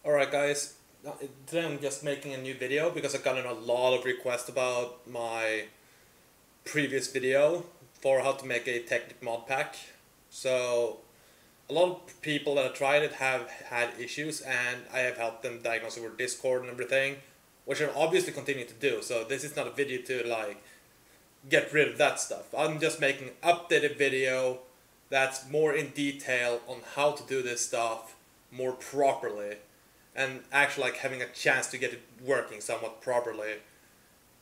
Alright guys, today I'm just making a new video because I've gotten a lot of requests about my previous video for how to make a Technic Modpack. So a lot of people that have tried it have had issues and I have helped them diagnose it over Discord and everything, which I'm obviously continuing to do. So this is not a video to like get rid of that stuff. I'm just making an updated video that's more in detail on how to do this stuff more properly and actually like having a chance to get it working somewhat properly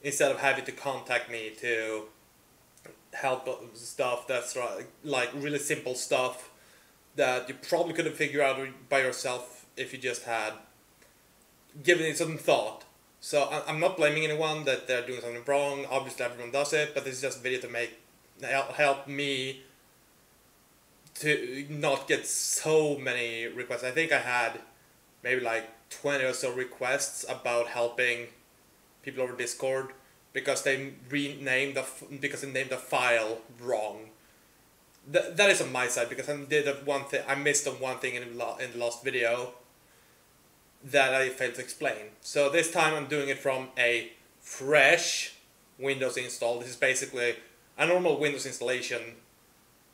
instead of having to contact me to help stuff that's like really simple stuff that you probably couldn't figure out by yourself if you just had given it some thought. So I'm not blaming anyone that they're doing something wrong. Obviously everyone does it, but this is just a video to help me to not get so many requests. I think I had maybe like 20 or so requests about helping people over Discord because they named the file wrong. That is on my side because I missed on one thing in the last video that I failed to explain. So this time I'm doing it from a fresh Windows install. This is basically a normal Windows installation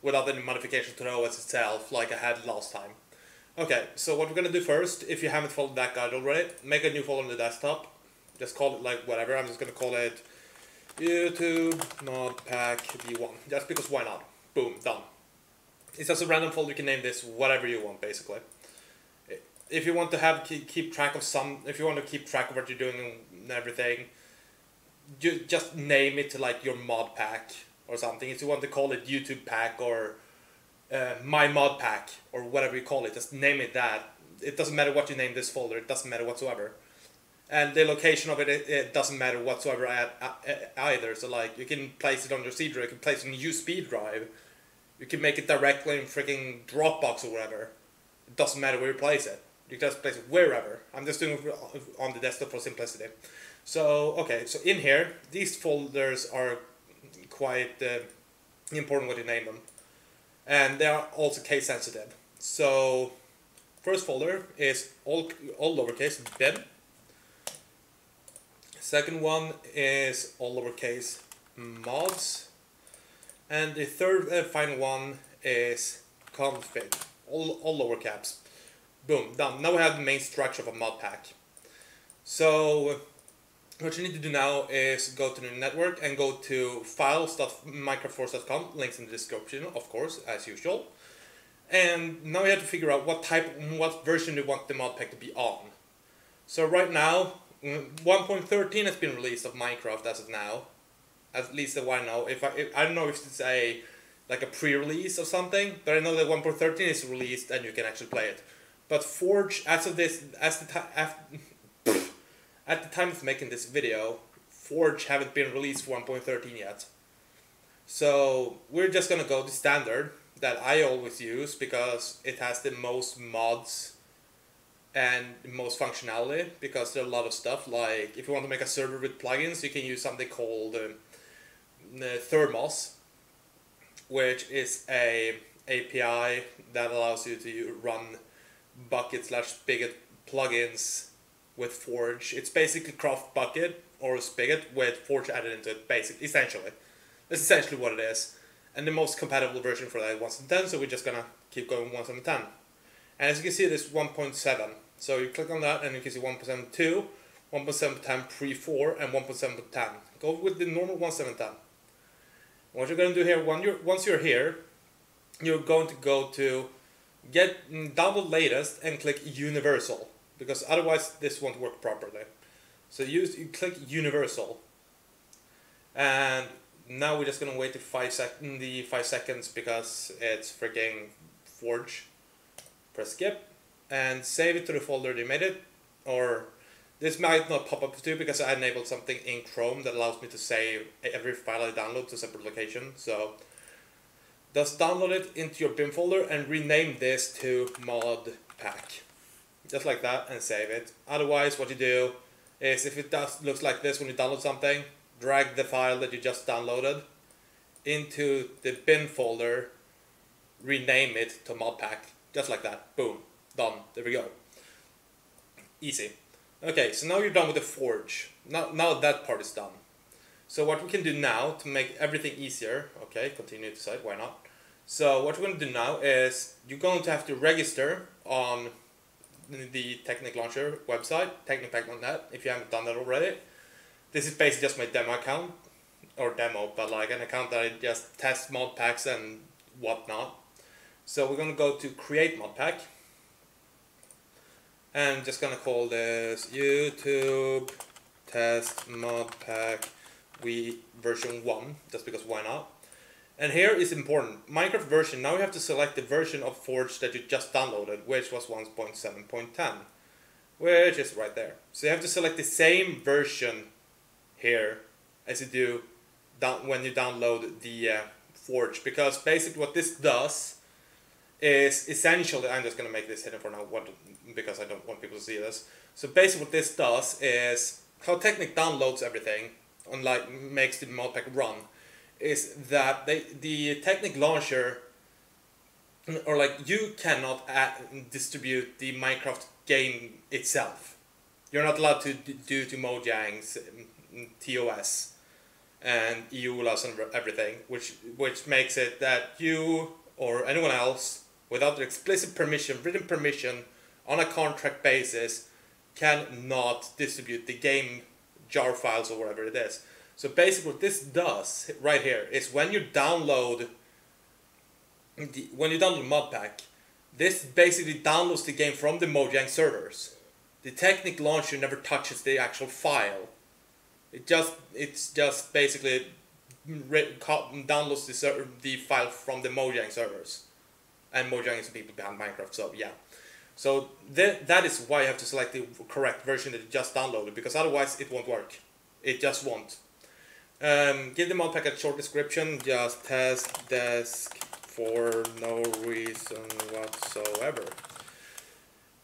without any modification to the OS itself like I had last time. Okay, so what we're gonna do first, if you haven't followed that guide already, make a new folder on the desktop. Just call it like whatever. I'm just gonna call it YouTube Modpack V1, just because why not? Boom, done. It's just a random folder. You can name this whatever you want, basically. If you want to keep track of if you want to keep track of what you're doing and everything, just name it to like your mod pack or something. If you want to call it YouTube pack or my mod pack or whatever you call it, just name it that. It doesn't matter what you name this folder. It doesn't matter whatsoever. And the location of it doesn't matter whatsoever either. So like you can place it on your C drive, you can place it on your USB drive, you can make it directly in freaking Dropbox or whatever. It doesn't matter where you place it. You can just place it wherever. I'm just doing it on the desktop for simplicity. So okay, so in here these folders are quite important what you name them, and they are also case sensitive. So first folder is all lowercase bin. Second one is all lowercase mods, and the third and final one is config, all lower caps. Boom, done. Now we have the main structure of a mod pack. So what you need to do now is go to the network and go to files.microforce.com, links in the description, of course, as usual. And now you have to figure out what version you want the mod pack to be on. So right now, 1.13 has been released of Minecraft as of now, at least that I know. I don't know if it's like a pre-release or something, but I know that 1.13 is released and you can actually play it. But Forge, at the time of making this video, Forge haven't been released for 1.13 yet. So we're just gonna go to standard that I always use because it has the most mods and the most functionality, because there are a lot of stuff like if you want to make a server with plugins, you can use something called Thermos, which is a API that allows you to run bucket/spigot plugins with Forge. It's basically Craft Bucket or Spigot with Forge added into it, essentially. That's essentially what it is. And the most compatible version for that is 1.10, so we're just gonna keep going 1.7.10. And as you can see, this 1.7. So you click on that and you can see 1.7.2, 1.7.10 pre-4, and 1.7.10. Go with the normal 1.7.10. What you're gonna do here, once you're here, you're going to go to download latest and click universal, because otherwise this won't work properly. So you click universal, and now we're just gonna wait the 5 seconds because it's freaking Forge. Press skip and save it to the folder you made it, or this might not pop up too because I enabled something in Chrome that allows me to save every file I download to a separate location. So just download it into your bin folder and rename this to mod pack. Just like that, and save it. Otherwise what you do is, if it looks like this when you download something, drag the file that you just downloaded into the bin folder, rename it to mod pack. Just like that. Boom. Done. There we go. Easy. Okay, so now you're done with the forge. Now that part is done. So what we can do now to make everything easier, okay, continue to site, why not? So what we're going to do now is you're going to have to register on the Technic Launcher website, technicpack.net, if you haven't done that already. This is basically just my demo account, or demo, but like an account that I just test mod packs and whatnot. So we're going to go to create mod pack, and just going to call this YouTube test mod pack version 1, just because why not. And here is important, Minecraft version, now you have to select the version of Forge that you just downloaded, which was 1.7.10, which is right there. So you have to select the same version here as you do when you download the Forge, because basically what this does is essentially, I'm just going to make this hidden for now because I don't want people to see this. So basically what this does is, how Technic downloads everything and like makes the modpack run, is that the Technic launcher, or like you cannot distribute the Minecraft game itself. You're not allowed to do to Mojang's TOS and EULAs and everything, which makes it that you or anyone else without the explicit permission, written permission, on a contract basis, cannot distribute the game jar files or whatever it is. So basically what this does right here is when you download Modpack, this basically downloads the game from the Mojang servers. The Technic launcher never touches the actual file. It's just basically downloads the file from the Mojang servers. And Mojang is the people behind Minecraft, so yeah. So that is why you have to select the correct version that you just downloaded, because otherwise it won't work. It just won't. Give the modpack a short description, just test desk for no reason whatsoever.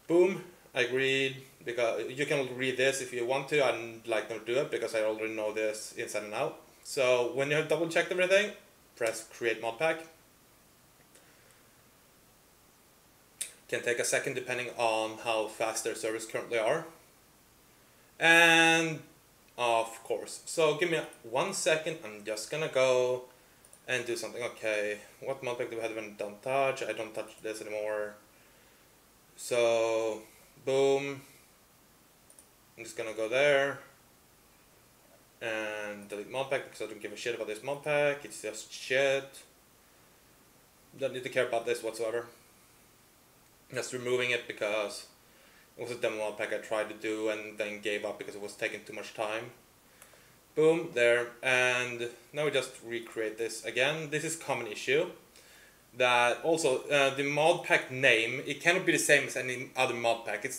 Boom, I agreed, because you can read this if you want to. I'd like to do it because I already know this inside and out. So when you have double checked everything, press create modpack. Can take a second depending on how fast their servers currently are. And of course, so give me 1 second, I'm just gonna go and do something. Okay, what modpack do we have when don't touch? I don't touch this anymore. So boom, I'm just gonna go there and delete modpack because I don't give a shit about this modpack. It's just shit. Don't need to care about this whatsoever. Just removing it because it was a demo modpack I tried to do and then gave up because it was taking too much time. Boom, there. And now we just recreate this again. This is a common issue. That also, the modpack name, it cannot be the same as any other modpack. It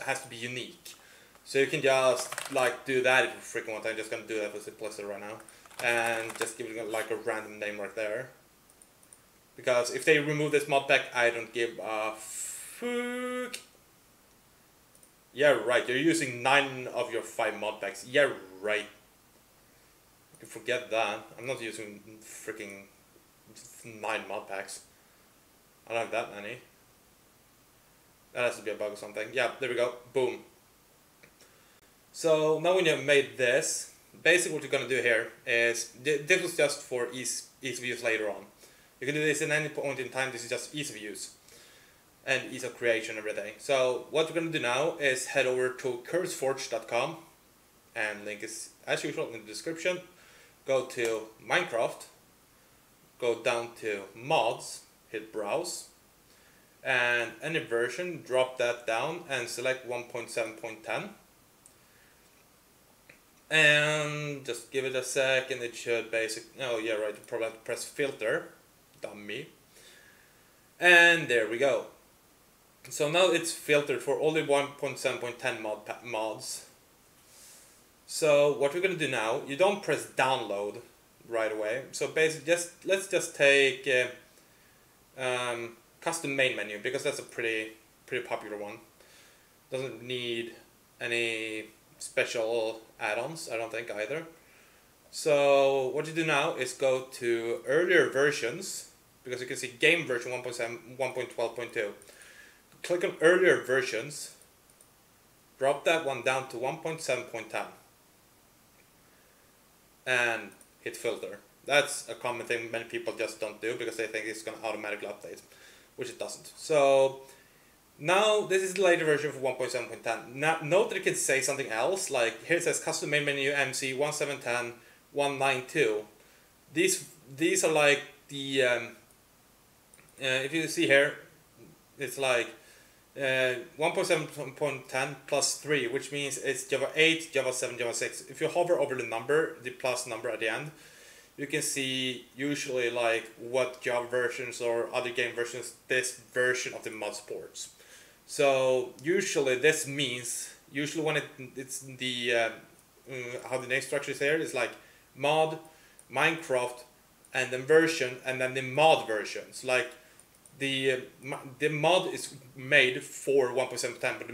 has to be unique. So you can just like do that if you freaking want. I'm just gonna do that for simplicity right now. And just give it like a random name right there. Because if they remove this modpack, I don't give a fuck. Yeah, right. You're using 9 of your 5 modpacks. Yeah, right. You can forget that. I'm not using freaking 9 modpacks. I don't have that many. That has to be a bug or something. Yeah, there we go. Boom. So now when you've made this, basically what you're gonna do here is this was just for ease of use later on. You can do this at any point in time. This is just ease of use and ease of creation and everything. So what we're going to do now is head over to curseforge.com, and link is as usual in the description. Go to Minecraft, go down to mods, hit browse, and any version, drop that down and select 1.7.10. And just give it a sec and it should oh yeah right, you probably have to press filter. Dummy. And there we go. So now it's filtered for only 1.7.10 mods. So what we're gonna do now, you don't press download right away. So basically let's just take custom main menu, because that's a pretty popular one. Doesn't need any special add-ons, I don't think either. So what you do now is go to earlier versions, because you can see game version 1.7, 1.12.2. Click on earlier versions, drop that one down to 1.7.10 and hit filter. That's a common thing many people just don't do because they think it's going to automatically update, which it doesn't. So now this is the later version for 1.7.10. Now note that it can say something else, like here it says custom main menu MC 1710.192. These are like the if you see here, it's like 1.7.10 plus 3, which means it's Java 8, Java 7, Java 6. If you hover over the number, the plus number at the end, you can see usually like what Java versions or other game versions this version of the mod supports. So usually this means, usually when it's the how the name structure is here is like mod, Minecraft, and then version, and then the mod versions. Like the mod is made for 1.7.10, but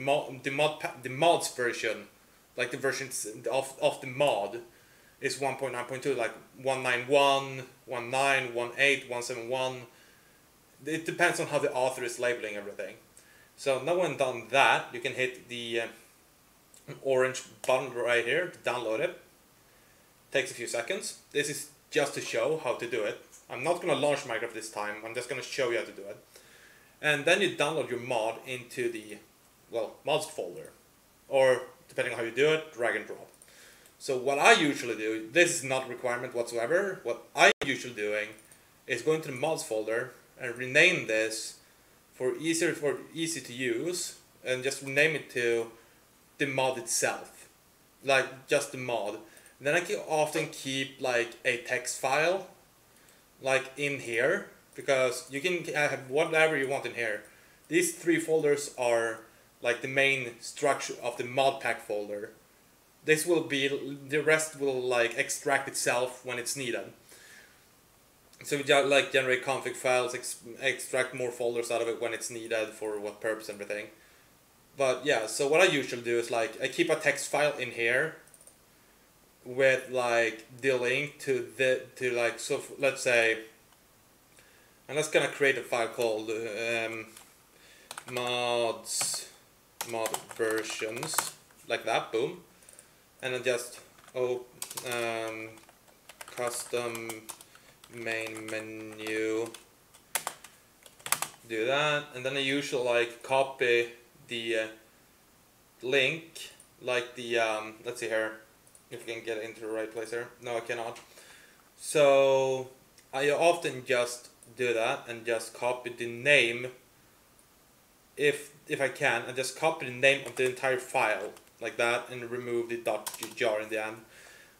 the mods version, like the versions of the mod, is 1.9.2, like 191, 19, 18, 171. It depends on how the author is labeling everything. So now when done that, you can hit the orange button right here to download it. Takes a few seconds. This is just to show how to do it. I'm not going to launch Minecraft this time, I'm just going to show you how to do it. And then you download your mod into the, well, mods folder. Or, depending on how you do it, drag and drop. So what I usually do, this is not a requirement whatsoever, what I'm usually doing is going to the mods folder and rename this for easy to use, and just rename it to the mod itself. Like, just the mod. And then I can often keep like a text file like in here, because you can have whatever you want in here. These 3 folders are like the main structure of the Modpack folder. This will be, the rest will like extract itself when it's needed. So we just like generate config files, extract more folders out of it when it's needed for what purpose and everything. But yeah, so what I usually do is like I keep a text file in here with like the link to like, so let's say I'm just gonna create a file called mod versions, like that, boom, and then just custom main menu, do that, and then I usually like copy the link, like the let's see here if I can get it into the right place here. No, I cannot. So I often just do that and just copy the name, if I can, and just copy the name of the entire file like that and remove the .jar in the end,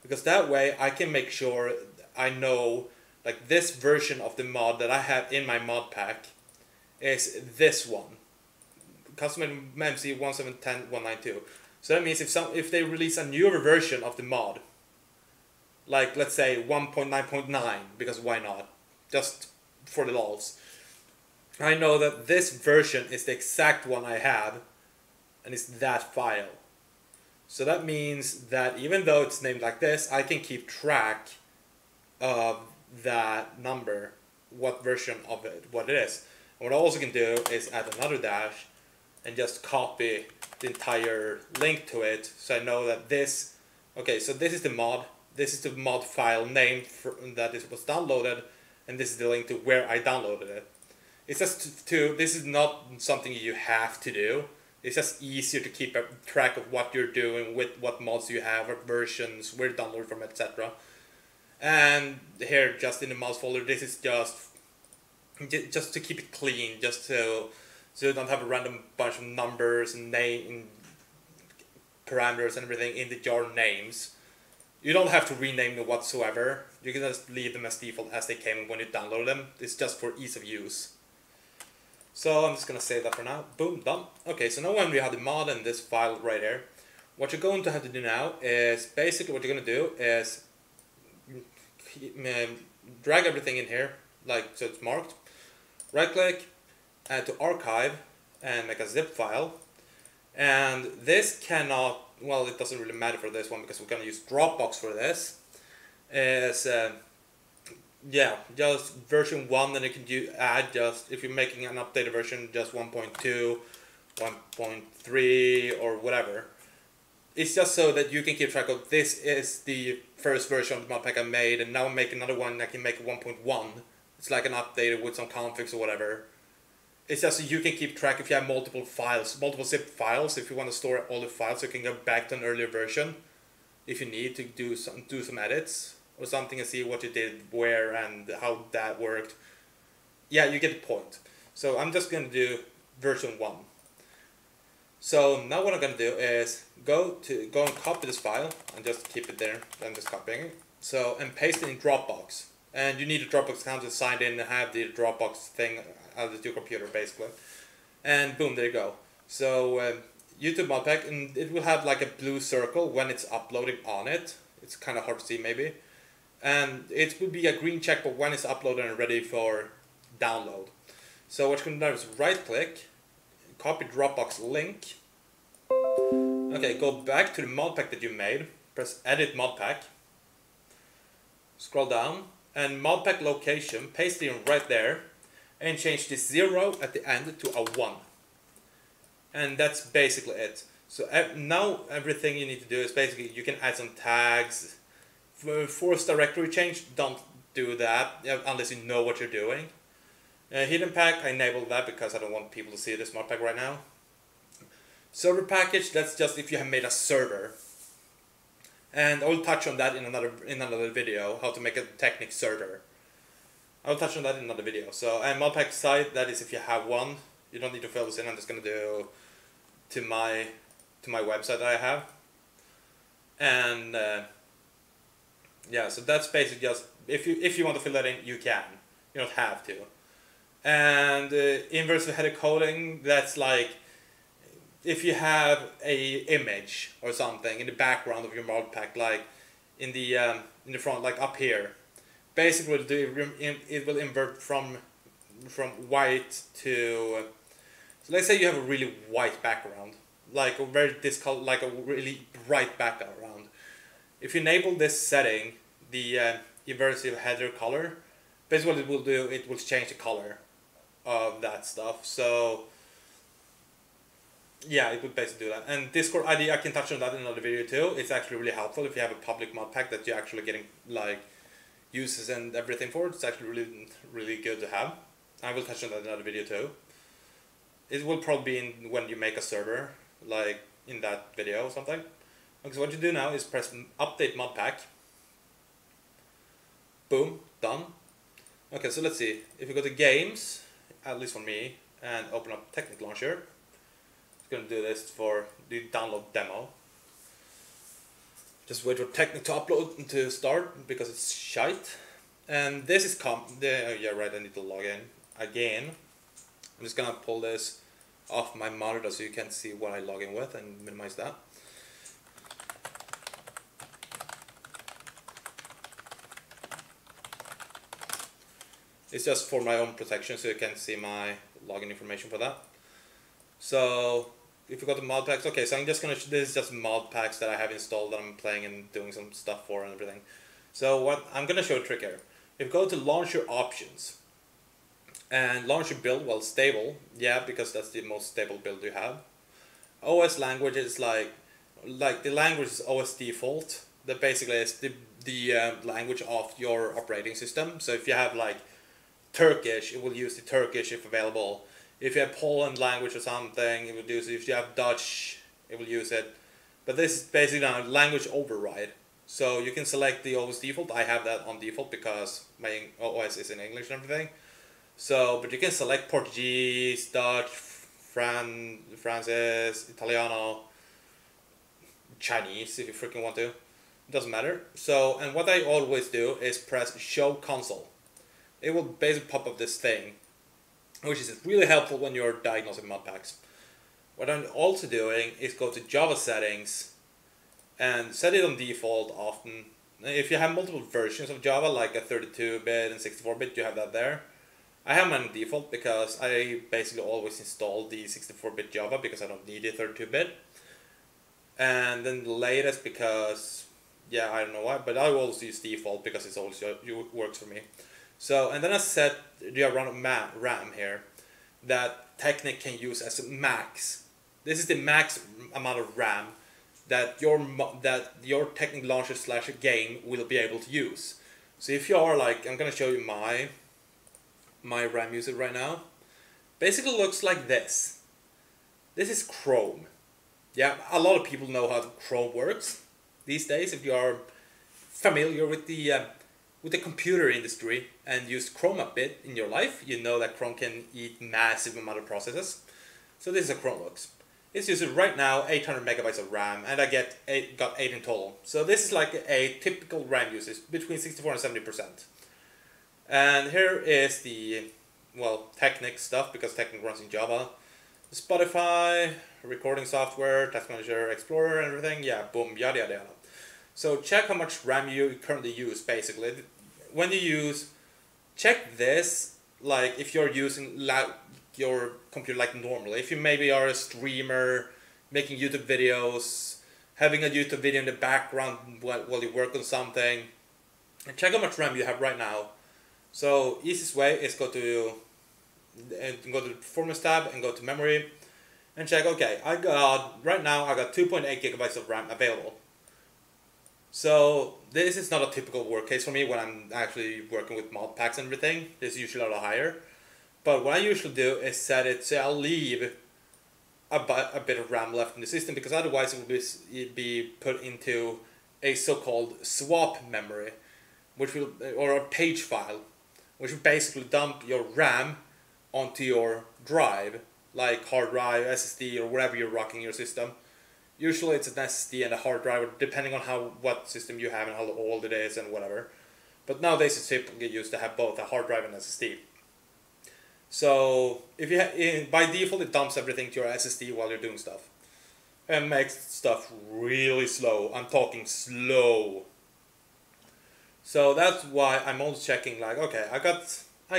because that way I can make sure I know like this version of the mod that I have in my mod pack is this one, custom MC 1710.192. So that means if they release a newer version of the mod, like let's say 1.9.9, because why not, just for the lols, I know that this version is the exact one I have and it's that file. So that means that even though it's named like this, I can keep track of that number, what version of it, what it is. And what I also can do is add another dash and just copy the entire link to it, so I know that this, okay, so this is the mod, this is the mod file name that was downloaded, and this is the link to where I downloaded it. It's just this is not something you have to do, it's just easier to keep track of what you're doing, with what mods you have, what versions, where to download from, etc. And here, just in the mods folder, this is just to keep it clean, just so you don't have a random bunch of numbers and name parameters and everything in the jar names. You don't have to rename them whatsoever. You can just leave them as default as they came when you download them. It's just for ease of use. So I'm just gonna save that for now. Boom, done. Okay, so now when we have the mod and this file right here, what you're going to have to do now is basically what you're gonna do is drag everything in here, like so it's marked. Right click, add to archive, and make a zip file. And this cannot, well, it doesn't really matter for this one because we're going to use Dropbox for this. Is yeah, just version 1, and you can add just, if you're making an updated version, just 1.2, 1.3 or whatever. It's just so that you can keep track of this is the first version of the modpack I made, and now I'm making another one. I can make 1.1. It's like an update with some configs or whatever. It's just so you can keep track if you have multiple files, multiple zip files. If you want to store all the files, you can go back to an earlier version if you need to do some edits or something and see what you did where and how that worked. Yeah, you get the point. So I'm just going to do version 1. So now what I'm going to do is go and copy this file and just keep it there. I'm just copying it. So, and paste it in Dropbox. And you need a Dropbox account to sign in and have the Dropbox thing added to your computer basically. And boom, there you go. So YouTube Modpack, and it will have like a blue circle when it's uploading on it. It's kind of hard to see maybe. And it will be a green checkbox when it's uploaded and ready for download. So what you're going to do is right click, copy Dropbox link. Okay, go back to the modpack that you made, press edit modpack, scroll down, and modpack location, paste it in right there, and change the 0 at the end to a 1. And that's basically it. So now everything you need to do is basically you can add some tags. Force directory change, don't do that unless you know what you're doing. Hidden pack, I enabled that because I don't want people to see this modpack right now. Server package, that's just if you have made a server. And I will touch on that in another video, how to make a Technic server. I will touch on that in another video. So, and modpack site, that is if you have one. You don't need to fill this in. I'm just gonna do to my website that I have. And yeah, so that's basically just if you want to fill that in, you can. You don't have to. And inverse header coding, that's like if you have a image or something in the background of your modpack, like in the front, like up here. Basically, it will invert from white to. So let's say you have a really white background, like a very like a really bright background. If you enable this setting, the inversive header color, basically what it will do, it will change the color of that stuff. So yeah, it would basically do that. And Discord ID, I can touch on that in another video too. It's actually really helpful if you have a public modpack that you're actually getting like uses and everything for. It's actually really good to have. I will touch on that in another video too. It will probably be when you make a server, like in that video or something. Okay, so what you do now is press update modpack. Boom, done. Okay, so let's see. If you go to games, at least for me, and open up Technic Launcher, it's going to do this for the download demo. Just wait for Technic to upload and to start because it's shite. And this is yeah, right, I need to log in again. I'm just gonna pull this off my monitor so you can see what I log in with and minimize that. It's just for my own protection so you can see my login information for that. So if you go to modpacks, okay, so I'm just gonna, this is just modpacks that I have installed that I'm playing and doing some stuff for and everything. So what I'm gonna show a trick here. If you go to launcher options and launcher build, well, stable, yeah, because that's the most stable build you have. OS language is like the language is OS default. That basically is the language of your operating system. So if you have like Turkish, it will use the Turkish if available. If you have Poland language or something, it will use it. If you have Dutch, it will use it. But this is basically now language override. So you can select the OS default. I have that on default because my OS is in English and everything. So, but you can select Portuguese, Dutch, Francis, Italiano, Chinese if you freaking want to. It doesn't matter. So, and what I always do is press Show Console. It will basically pop up this thing, which is really helpful when you're diagnosing modpacks. What I'm also doing is go to Java settings and set it on default often. If you have multiple versions of Java, like a 32-bit and 64-bit, you have that there. I have mine on default because I basically always install the 64-bit Java because I don't need the 32-bit. And then the latest because, yeah, I don't know why, but I will always use default because it's always works for me. So, and then I set the RAM here that Technic can use as a max. This is the max amount of RAM that your Technic launcher / game will be able to use. So if you are like, I'm gonna show you my RAM usage right now. Basically looks like this. This is Chrome. Yeah, a lot of people know how Chrome works these days. If you are familiar with the computer industry and used Chrome a bit in your life, you know that Chrome can eat massive amount of processes. So this is how Chrome looks. It's using right now 800 megabytes of RAM, and I got 8 in total. So this is like a typical RAM usage between 64 and 70%. And here is the, well, Technic stuff, because Technic runs in Java. Spotify, recording software, Task Manager, Explorer, and everything. Yeah, boom, yada yada yada. So check how much RAM you currently use, basically. When you use, check this, like if you're using your computer like normally. If you maybe are a streamer, making YouTube videos, having a YouTube video in the background while you work on something, and check how much RAM you have right now. So easiest way is go to the performance tab and go to memory and check, okay, right now I got 2.8 gigabytes of RAM available. So this is not a typical work case for me when I'm actually working with mod packs and everything. This is usually a lot higher. But what I usually do is set it so I'll leave a bit of RAM left in the system, because otherwise it will be put into a so-called swap memory, or a page file, which will basically dump your RAM onto your drive, like hard drive, SSD, or whatever you're rocking your system. Usually it's an SSD and a hard drive, depending on what system you have and how old it is and whatever. But nowadays it's typically used to have both a hard drive and SSD. So if you by default it dumps everything to your SSD while you're doing stuff, and makes stuff really slow. I'm talking slow. So that's why I'm always checking, like, okay, I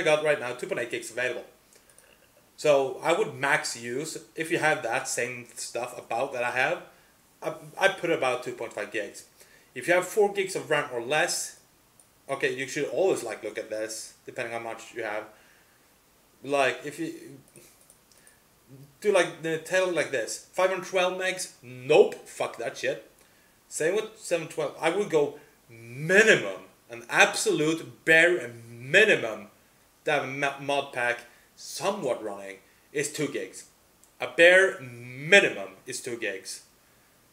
got right now 2.8 gigs available. So I would max use, if you have that same stuff about that I have, I put about 2.5 gigs. If you have 4 gigs of RAM or less, okay, you should always like look at this, depending on how much you have. Like if you do tell it like this, 512 megs, nope, fuck that shit. Same with 712, I would go minimum, an absolute bare minimum to have a mod pack somewhat running is 2 gigs. A bare minimum is 2 gigs.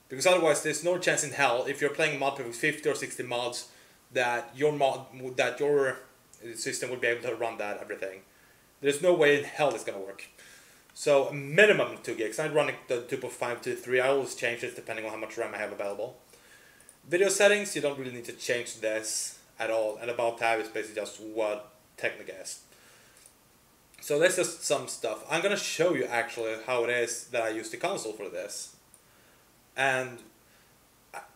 Because otherwise there's no chance in hell, if you're playing a mod pack with 50 or 60 mods, that your system will be able to run that everything. There's no way in hell it's gonna work. So a minimum 2 gigs. I'd run the 2.5 to 3. I always change it depending on how much RAM I have available. Video settings, you don't really need to change this at all. And about tab is basically just what Technic is. So that's just some stuff. I'm gonna show you actually how it is that I use the console for this. And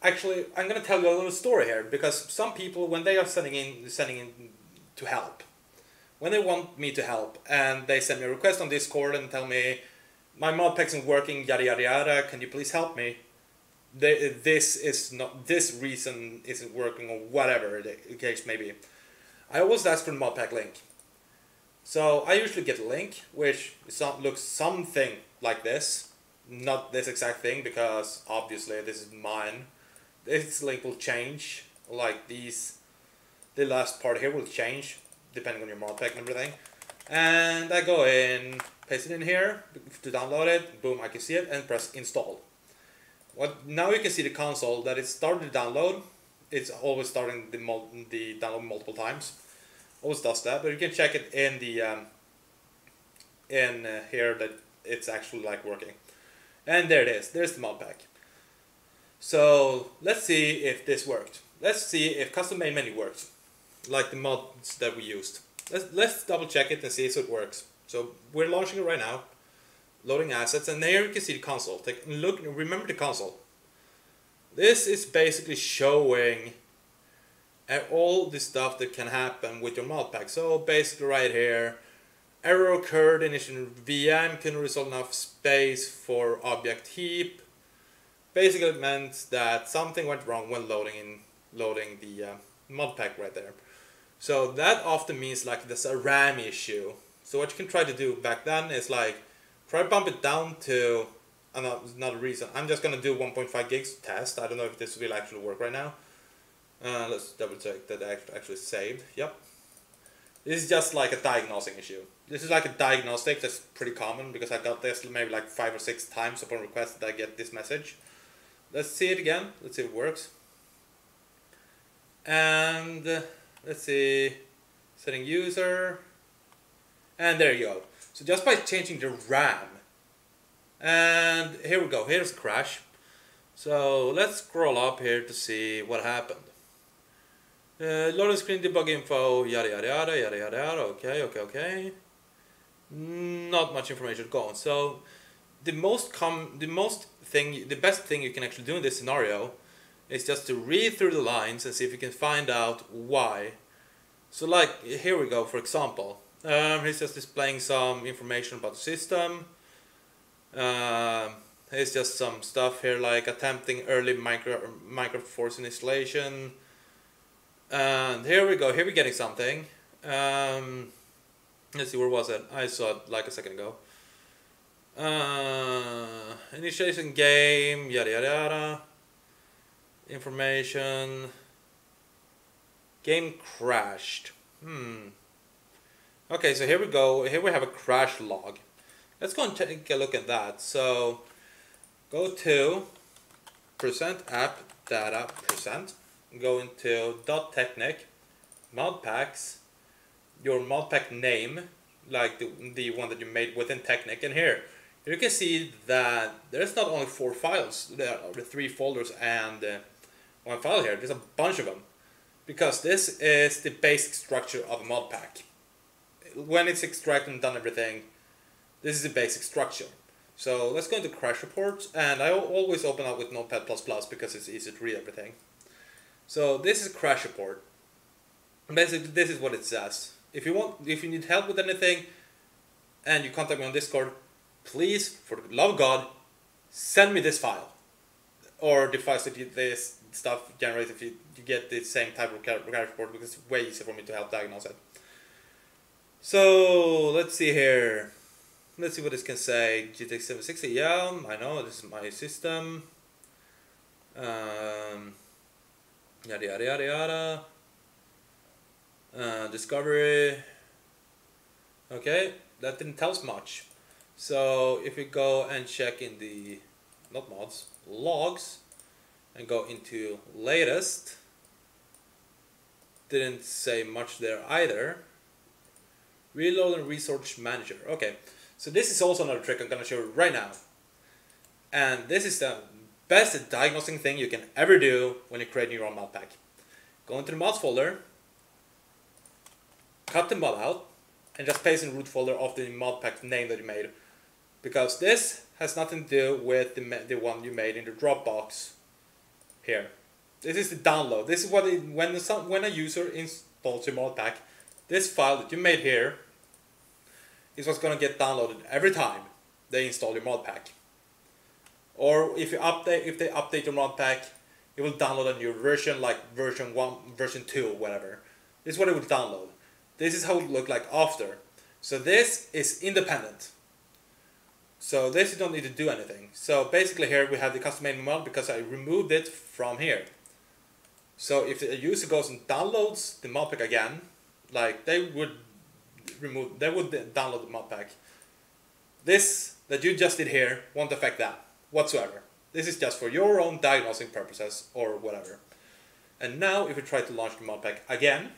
actually, I'm gonna tell you a little story here, because some people, when they are sending in to help, when they want me to help and they send me a request on Discord and tell me my mod pack isn't working, yada yada yada, can you please help me? This reason isn't working, or whatever the case may be. I always ask for the mod pack link. So I usually get a link which looks something like this. Not this exact thing, because obviously this is mine. This link will change, like the last part here will change depending on your mod pack and everything. And I go in, paste it in here to download it, boom, I can see it, and press install. Now you can see the console that it started to download. It's always starting the download multiple times. Always does that, but you can check it in here that it's actually like working. And there it is, there's the mod pack. So let's see if this worked. Let's see if custom main menu works, like the mods that we used. Let's double check it and see if it works. So we're launching it right now, loading assets, and there you can see the console. Take a look, remember the console. This is basically showing all the stuff that can happen with your mod pack. So basically right here, error occurred, initial VM couldn't resolve enough space for object heap. Basically it meant that something went wrong when loading the mod pack right there. So that often means like there's a RAM issue. So what you can try to do back then is like try to bump it down to another reason. I'm just gonna do 1.5 gigs test. I don't know if this will actually work right now. Let's double check that I actually saved. Yep. This is just like a diagnosing issue. This is like a diagnostic that's pretty common because I got this maybe like 5 or 6 times upon request that I get this message. Let's see it again. Let's see if it works. And let's see, setting user. And there you go. So just by changing the RAM. And here we go. Here's a crash. So let's scroll up here to see what happened. Loading screen, debug info, yada yada yada yada yada yada. Okay. Not much information going. So the best thing you can actually do in this scenario is just to read through the lines and see if you can find out why. So like here we go. For example, he's just displaying some information about the system. It's just some stuff here like attempting early microforce installation. And here we go, here we're getting something. Let's see, where was it? I saw it like a second ago. Initiation game, yada yada yada. Information. Game crashed. Okay, so here we go. Here we have a crash log. Let's go and take a look at that. So go to %app data %. Go into .technic modpacks, your modpack name, like the one that you made within Technic, and here you can see that there's not only 4 files, there are 3 folders and 1 file here. There's a bunch of them because this is the basic structure of a modpack. When it's extracted and done everything, this is the basic structure. So let's go into crash reports, and I always open up with Notepad++ because it's easy to read everything. So this is a crash report. Basically, this is what it says. If you need help with anything, and you contact me on Discord, please, for the love of God, send me this file, or the files that this stuff generates. If you get the same type of crash report, because it's way easier for me to help diagnose it. So let's see here. Let's see what this can say. GTX 760. Yeah, I know this is my system. Yada yada yada yada. Discovery. Okay, that didn't tell us much. So if we go and check in the logs and go into latest, didn't say much there either. Reload and resource manager. Okay, so this is also another trick I'm gonna show you right now, and this is the best diagnosing thing you can ever do when you're creating your own modpack. Go into the mods folder, cut the mod out, and just paste in the root folder of the modpack name that you made, because this has nothing to do with the one you made in the Dropbox here. This is the download. This is what when a user installs your modpack, this file that you made here is what's going to get downloaded every time they install your modpack. Or if they update your modpack, it will download a new version, like version 1, version 2, whatever. This is what it will download. This is how it will look like after. So this is independent. So this you don't need to do anything. So basically here we have the custom made mod because I removed it from here. So if a user goes and downloads the modpack again, like they would download the modpack. This that you just did here won't affect that whatsoever. This is just for your own diagnosing purposes or whatever. And now if we try to launch the modpack again,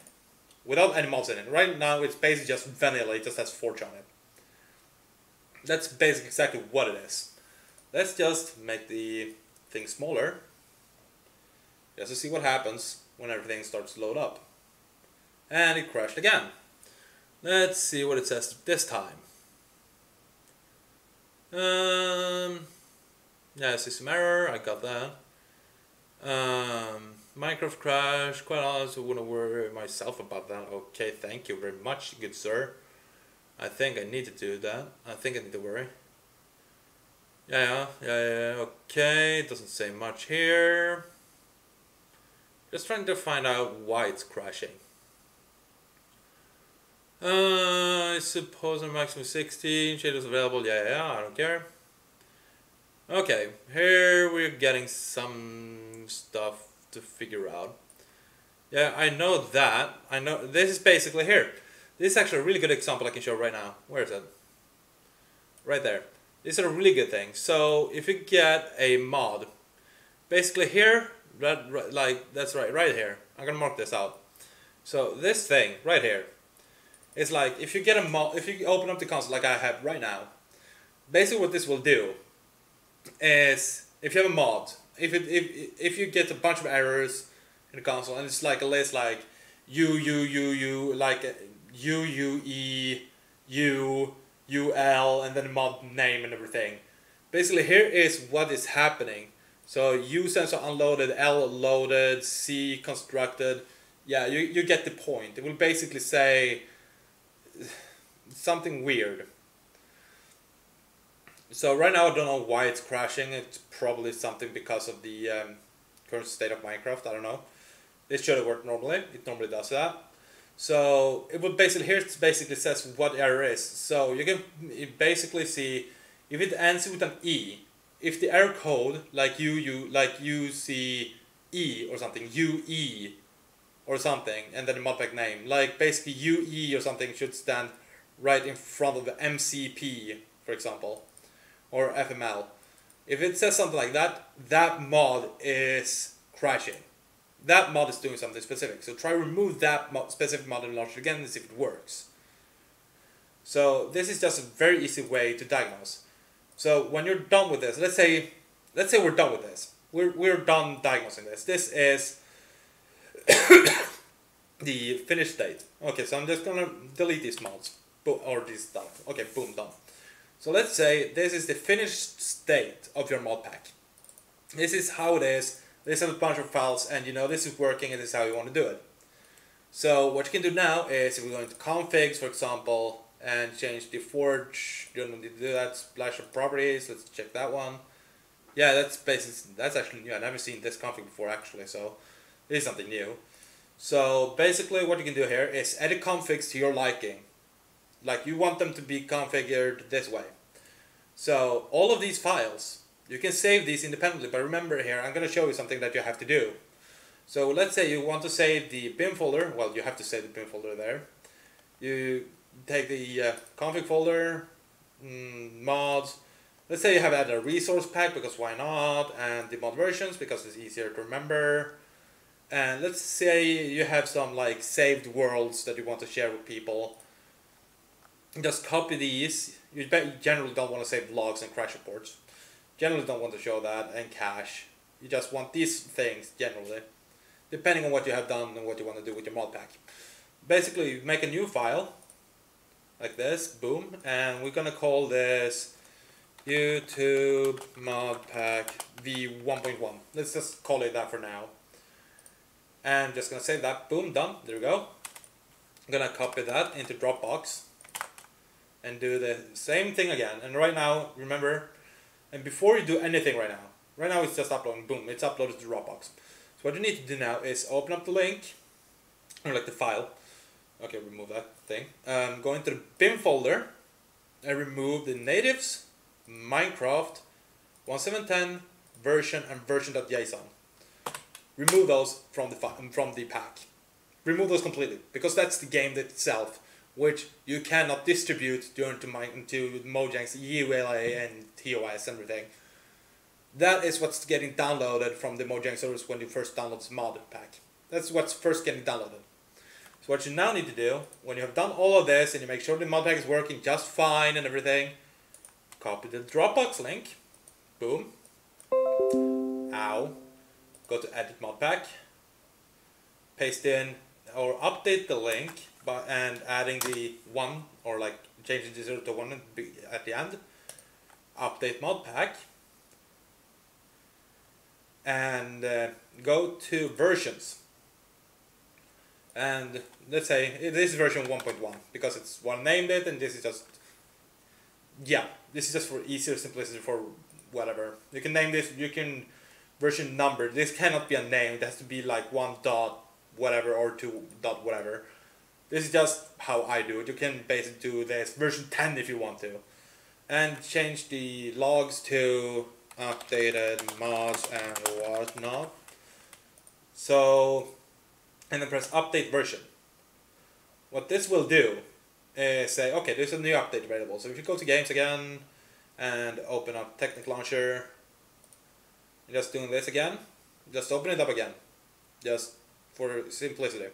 without any mods in it, right now it's basically just vanilla, it just has Forge on it. That's basically exactly what it is. Let's just make the thing smaller, just to see what happens when everything starts to load up. And it crashed again. Let's see what it says this time. Yeah, system error, I got that. Minecraft crash, quite honestly, I wouldn't worry myself about that. Okay, thank you very much, good sir. I think I need to do that. I think I need to worry. Yeah, okay, it doesn't say much here. Just trying to find out why it's crashing. I suppose I'm maximum 16, shaders available, yeah, I don't care. Okay, here we're getting some stuff to figure out. Yeah, I know that. I know this is basically here. This is actually a really good example I can show right now. Where is it? Right there. This is a really good thing. So if you get a mod, basically here, like that's right here. I'm gonna mark this out. So this thing right here is like if you get a mod, if you open up the console like I have right now, basically what this will do is if you have a mod, if you get a bunch of errors in the console and it's like a list like like UUL and then the mod name and everything. Basically here is what is happening. So U sensor unloaded, L loaded, C constructed. Yeah, you get the point. It will basically say something weird. So right now I don't know why it's crashing. It's probably something because of the current state of Minecraft. I don't know. This should have worked normally. It normally does that. So it will basically here it basically says what error is. So you can basically see if it ends with an E. If the error code like UCE or something UE or something and then the modpack name like basically UE or something should stand right in front of the MCP for example. Or FML. If it says something like that, that mod is crashing. That mod is doing something specific. So try remove that specific mod and launch it again and see if it works. So this is just a very easy way to diagnose. So when you're done with this, let's say we're done with this. We're done diagnosing this. This is the finished state. Okay, so I'm just gonna delete these mods or this stuff. Okay, boom, done. So let's say this is the finished state of your mod pack. This is how it is. This is a bunch of files and you know this is working and this is how you want to do it. So what you can do now is if we go into configs for example and change the forge, you don't need to do that, splash of properties, let's check that one. Yeah, that's actually new. I've never seen this config before actually, so this is something new. So basically what you can do here is edit configs to your liking. Like you want them to be configured this way. So all of these files, you can save these independently, but remember here, I'm going to show you something that you have to do. So let's say you want to save the bin folder, well you have to save the bin folder there. You take the config folder, mods, let's say you have added a resource pack because why not, and the mod versions because it's easier to remember. And let's say you have some like saved worlds that you want to share with people. Just copy these. You generally don't want to save logs and crash reports. Generally don't want to show that and cache. You just want these things generally, depending on what you have done and what you want to do with your mod pack. Basically, make a new file like this, boom, and we're gonna call this YouTube Modpack v1.1. Let's just call it that for now. And just gonna save that, boom, done. There we go. I'm gonna copy that into Dropbox and do the same thing again. And right now, remember, and before you do anything right now it's just uploading, boom, it's uploaded to Dropbox. So what you need to do now is open up the link, or like the file. Okay, remove that thing. Go into the bin folder and remove the natives, Minecraft, 1710, version, and version.json. Remove those from the pack. Remove those completely, because that's the game itself, which you cannot distribute to Mojang's EULA and TOS and everything. That is what's getting downloaded from the Mojang servers when you first download this mod pack. That's what's first getting downloaded. So what you now need to do, when you have done all of this and you make sure the mod pack is working just fine and everything, copy the Dropbox link, boom, ow, go to edit mod pack, paste in or update the link and adding the 1 or like changing the 0 to 1 at the end, update mod pack, and go to versions. And let's say this is version 1.1 because it's one named it, and this is just, yeah, this is just for easier simplicity for whatever. You can name this, you can version number. This cannot be a name, it has to be like 1 dot whatever or 2 dot whatever. This is just how I do it. You can basically do this version 10 if you want to. And change the logs to updated mods and whatnot. So, and then press update version. What this will do is say, okay, there's a new update available. So if you go to games again and open up Technic Launcher, just doing this again, just open it up again, just for simplicity.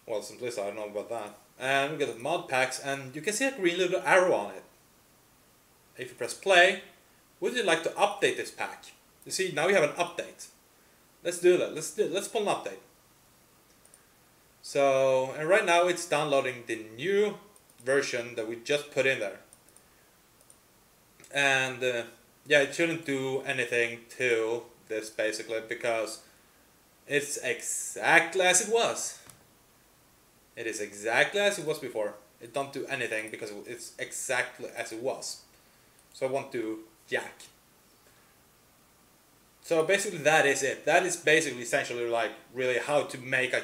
Well, simplicity, I don't know about that. And we get the mod packs, and you can see a green little arrow on it. If you press play, would you like to update this pack? You see, now we have an update. Let's do that. Let's pull an update. So, and right now it's downloading the new version that we just put in there. And yeah, it shouldn't do anything to this basically because it's exactly as it was. It is exactly as it was before. It don't do anything because it's exactly as it was. So I want to jack. So basically that is it. That is basically essentially like really how to make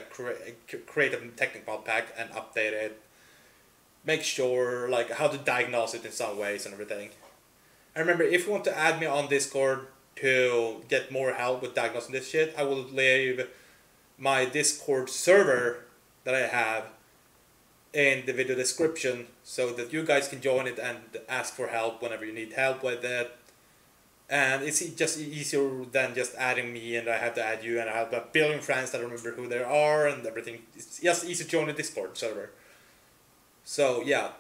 create a Technic Modpack and update it. Make sure like how to diagnose it in some ways and everything. And remember, if you want to add me on Discord to get more help with diagnosing this shit, I will leave my Discord server that I have in the video description so that you guys can join it and ask for help whenever you need help with it. And it's just easier than just adding me and I have to add you and I have a billion friends that remember who they are and everything. It's just easy to join the Discord server. So yeah.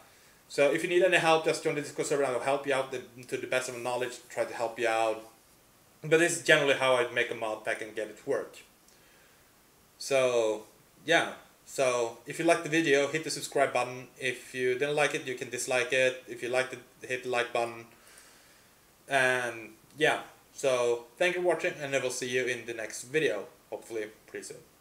So if you need any help, just join the Discord server and I'll help you out to the best of my knowledge, try to help you out. But this is generally how I make a mod pack and get it to work. So yeah. So if you liked the video, hit the subscribe button. If you didn't like it, you can dislike it. If you liked it, hit the like button. And yeah, so thank you for watching and I will see you in the next video, hopefully pretty soon.